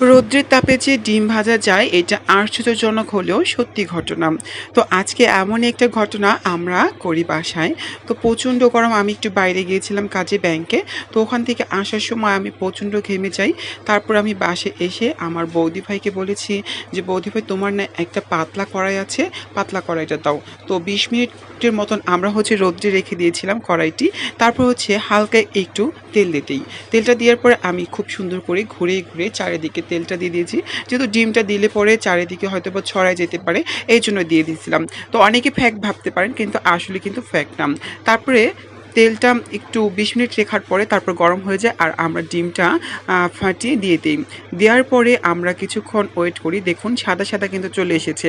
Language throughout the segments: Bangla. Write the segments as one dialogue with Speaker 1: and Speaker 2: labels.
Speaker 1: রৌদ্রের তাপে যে ডিম ভাজা যায় এটা আশ্চর্যজনক হলেও সত্যি ঘটনা। তো আজকে এমন একটা ঘটনা আমরা করি বাসায়। তো প্রচণ্ড গরম, আমি একটু বাইরে গিয়েছিলাম কাজে ব্যাংকে। তো ওখান থেকে আসার সময় আমি প্রচণ্ড ঘেমে যাই। তারপর আমি বাসায় এসে আমার বৌদি ভাইকে বলেছি যে, "বৌদি ভাই তোমার না একটা পাতলা কড়াই আছে, পাতলা কড়াইটা দাও।" তো ২০ মিনিটের মতন আমরা রৌদ্রে রেখে দিয়েছিলাম কড়াইটি। তারপর হালকা একটু তেল দিতেই তেলটা দেওয়ার পরে আমি খুব সুন্দর করে ঘুরে ঘুরে চারিদিকে তেলটা দিয়ে দিয়েছি। যেহেতু ডিমটা দিলে পরে চারিদিকে হয়তোবা ছড়ায় যেতে পারে, এই জন্য দিয়ে দিয়েছিলাম। তো অনেকে ফ্যাক ভাবতে পারেন, কিন্তু আসলে কিন্তু ফ্যাক না। তারপরে তেলটা একটু ২০ মিনিট রেখার পরে তারপর গরম হয়ে যায় আর আমরা ডিমটা ফাটিয়ে দিয়ে দিই। দেওয়ার পরে আমরা কিছুক্ষণ ওয়েট করি। দেখুন সাদা সাদা কিন্তু চলে এসেছে।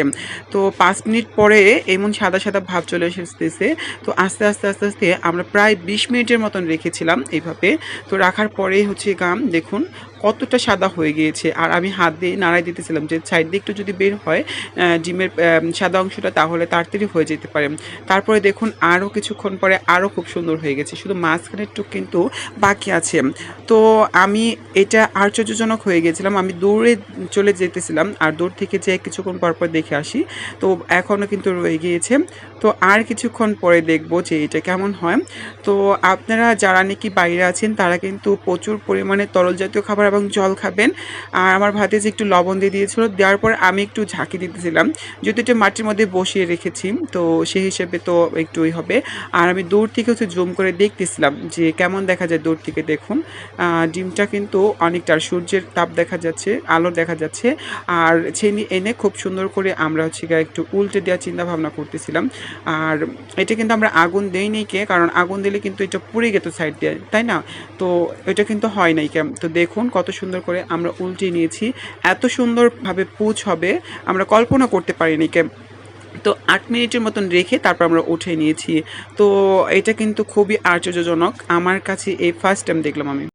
Speaker 1: তো ৫ মিনিট পরে এমন সাদা সাদা ভাব চলে এসেছে। তো আস্তে আস্তে আস্তে আস্তে আমরা প্রায় ২০ মিনিটের মতন রেখেছিলাম এইভাবে। তো রাখার পরেই দেখুন কতটা সাদা হয়ে গিয়েছে। আর আমি হাত দিয়ে নাড়াই দিতেছিলাম যে সাইড দিয়ে একটু যদি বের হয় ডিমের সাদা অংশটা, তাহলে তাড়াতাড়ি হয়ে যেতে পারে। তারপরে দেখুন আরও কিছুক্ষণ পরে আরও খুব সুন্দর হয়ে গেছে, শুধু মাঝখানেরটুক কিন্তু বাকি আছে। তো আমি এটা আশ্চর্যজনক হয়ে গেছিলাম। আমি দৌড়ে চলে যেতেছিলাম আর দূর থেকে যেয়ে কিছুক্ষণ পর দেখে আসি। তো এখনও কিন্তু রয়ে গিয়েছে। তো আর কিছুক্ষণ পরে দেখব যে এটা কেমন হয়। তো আপনারা যারা নাকি বাইরে আছেন তারা কিন্তু প্রচুর পরিমাণে তরল জাতীয় খাবার এবং জল খাবেন। আর আমার ভাতে যে একটু লবণ দিয়ে দিয়েছিল, দেওয়ার পর আমি একটু ঝাঁকি দিতেছিলাম, যেহেতু এটা মাটির মধ্যে বসিয়ে রেখেছি তো সেই হিসেবে তো একটুই হবে। আর আমি দূর থেকে জুম করে দেখতেছিলাম যে কেমন দেখা যায় দূর থেকে। দেখুন ডিমটা কিন্তু অনেকটা সূর্যের তাপ দেখা যাচ্ছে, আলো দেখা যাচ্ছে। আর ছেনি এনে খুব সুন্দর করে আমরা একটু উল্টে দেওয়ার চিন্তা ভাবনা করতেছিলাম। আর এটা কিন্তু আমরা আগুন দেইনি কারণ আগুন দিলে কিন্তু এটা পুড়ে যেত সাইড দিয়ে, তাই না? তো এটা কিন্তু হয় নাই তো দেখুন কত সুন্দর করে আমরা উল্টিয়ে নিয়েছি। এত সুন্দরভাবে পুচ হবে আমরা কল্পনা করতে পারিনি তো ৮ মিনিটের মতন রেখে তারপর আমরা উঠিয়ে নিয়েছি। তো এটা কিন্তু খুবই আশ্চর্যজনক। আমার কাছে এই ফার্স্ট টাইম দেখলাম আমি।